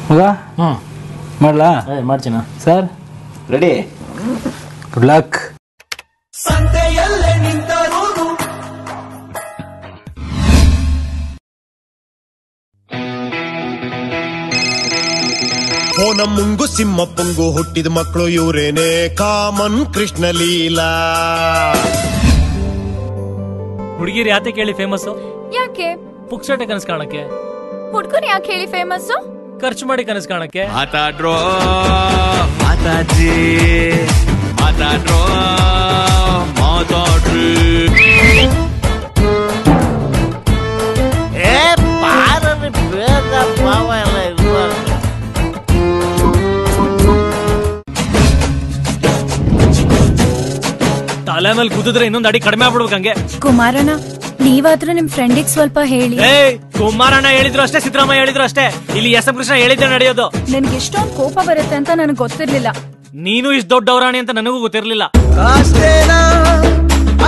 ಮಗ ಮಾಡ್ಲಾ ಮಾಡ್ತೀನ sir ready good luck ಹೋನ ಮುಂಗು ಸಿಂಹ ಪೊಂಗು ಹುಟ್ಟಿದ ಮಕ್ಕಳು ಇವರೇನೆ ಕಾಮನ್ ಕೃಷ್ಣ ಲೀಲಾ. ಹುಡುಗಿರು ಯಾತೆ ಕೇಳಿ ಫೇಮಸ್? ಯಾಕೆ? ಪುಕ್ಸಟೆ ಕನಸು ಕಾಣಕ್ಕೆ. ಹುಡ್ಗರು ಯಾಕೆ ಹೇಳಿ ಫೇಮಸ್? ಖರ್ಚು ಮಾಡಿ ಕನಸು ಕಾಣಕ್ಕೆ. ಮಾತಾಡ್ರೋ ಮಾತಾಜಿ ಮಾತಾಡ್ರೋ ಮಾತಾಡ್ರಿ. ಬೇಗ ಭಾವ ಎಲ್ಲ ಇರ್ಬಾರ್ದು. ತಲೆ ಮೇಲೆ ಕುದಿದ್ರೆ ಇನ್ನೊಂದು ಅಡಿ ಕಡಿಮೆ ಆಗ್ಬಿಡ್ಬೇಕು ಹಂಗೆ. ಕುಮಾರಣ್ಣ ನೀವಾದ್ರೂ ನಿಮ್ ಫ್ರೆಂಡಿಗೆ ಸ್ವಲ್ಪ ಹೇಳಿ. ಕುಮಾರಣ್ಣ ಹೇಳಿದ್ರು ಅಷ್ಟೇ, ಸಿದ್ದರಾಮಯ್ಯ ಹೇಳಿದ್ರು ಅಷ್ಟೇ, ಇಲ್ಲಿ ಎಸ್ ಎಂ ಕೃಷ್ಣ ಹೇಳಿದ್ರೆ ನಡೆಯೋದು. ನನ್ಗೆ ಎಷ್ಟೊಂದು ಕೋಪ ಬರುತ್ತೆ ಅಂತ ನನಗೆ ಗೊತ್ತಿರ್ಲಿಲ್ಲ. ನೀನು ಇಷ್ಟು ದೊಡ್ಡ ಅವರಾಣಿ ಅಂತ ನನಗೂ ಗೊತ್ತಿರ್ಲಿಲ್ಲ. ಅಷ್ಟೇನಾ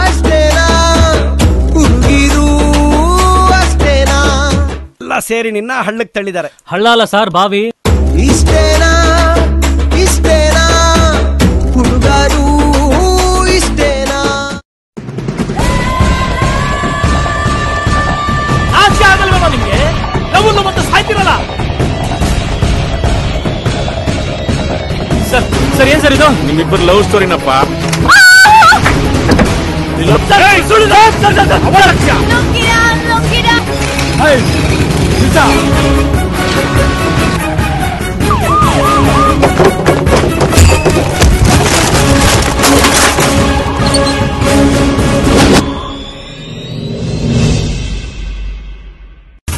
ಅಷ್ಟೇನಾ ಹುಡುಗಿರು ಅಷ್ಟೇನಾ ಎಲ್ಲ ಸೇರಿ ನಿನ್ನ ಹಳ್ಳಕ್ಕೆ ತಳ್ಳಿದ್ದಾರೆ. ಹಳ್ಳ ಅಲ್ಲ ಸರ್, ಬಾವಿ. ಇಷ್ಟೇನಾ ಇಷ್ಟೇನಾ ಹುಡುಗರು ಇಷ್ಟೇನಾ? ನಿಮ್ಗೆ ಲವ್ ಮತ್ತೆ ಸಾಯ್ತಿರಲ್ಲ ಸರ್. ಸರ್ ಏನ್ ಸರ್ ಇದು? ನಿಮ್ಮಿಬ್ಬರು love ಸ್ಟೋರಿನಪ್ಪ.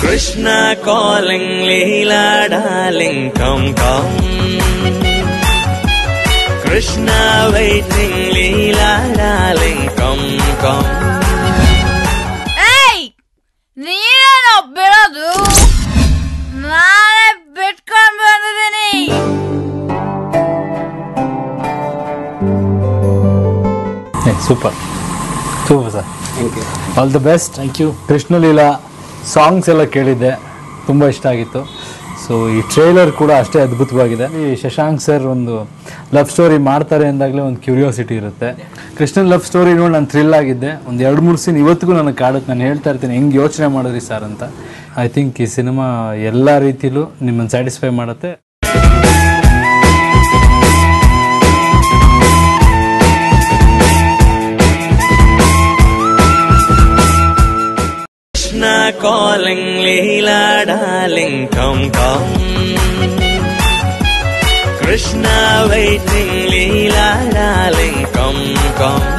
Krishna calling, Leela darling, come come. Krishna waiting, Leela darling, come come. ಏಯ್ ನೀನೇನೋ ಬಿಡೋದು, ನಾನೇ ಬಿಟ್ಕೊಂಡ್ ಬಂದಿದ್ದೀನಿ. Super super sir, all the best. Thank you. Krishnaleela songs ಎಲ್ಲ ಕೇಳಿದ್ದೆ, ತುಂಬ ಇಷ್ಟ ಆಗಿತ್ತು. ಸೊ ಈ ಟ್ರೇಲರ್ ಕೂಡ ಅಷ್ಟೇ ಅದ್ಭುತವಾಗಿದೆ. ಈ ಶಶಾಂಕ್ ಸರ್ ಒಂದು ಲವ್ ಸ್ಟೋರಿ ಮಾಡ್ತಾರೆ ಅಂದಾಗಲೇ ಒಂದು ಕ್ಯೂರಿಯಾಸಿಟಿ ಇರುತ್ತೆ. ಕೃಷ್ಣನ್ ಲವ್ ಸ್ಟೋರಿ ನೋಡಿ ನಾನು ಥ್ರಿಲ್ ಆಗಿದ್ದೆ. ಒಂದು 2-3 ಸೀನ್ ಇವತ್ತಿಗೂ ನನಗೆ ಕಾಡುತ್ತೆ. ನಾನು ಹೇಳ್ತಾ ಇರ್ತೀನಿ ಹೆಂಗೆ ಯೋಚನೆ ಮಾಡಿದ್ರಿ ಸರ್ ಅಂತ. ಐ ಥಿಂಕ್ ಈ ಸಿನಿಮಾ ಎಲ್ಲ ರೀತಿಲೂ ನಿಮ್ಮನ್ನು ಸ್ಯಾಟಿಸ್ಫೈ ಮಾಡುತ್ತೆ. Krishna calling, Leela darling, come come. Krishna waiting, Leela darling, come come.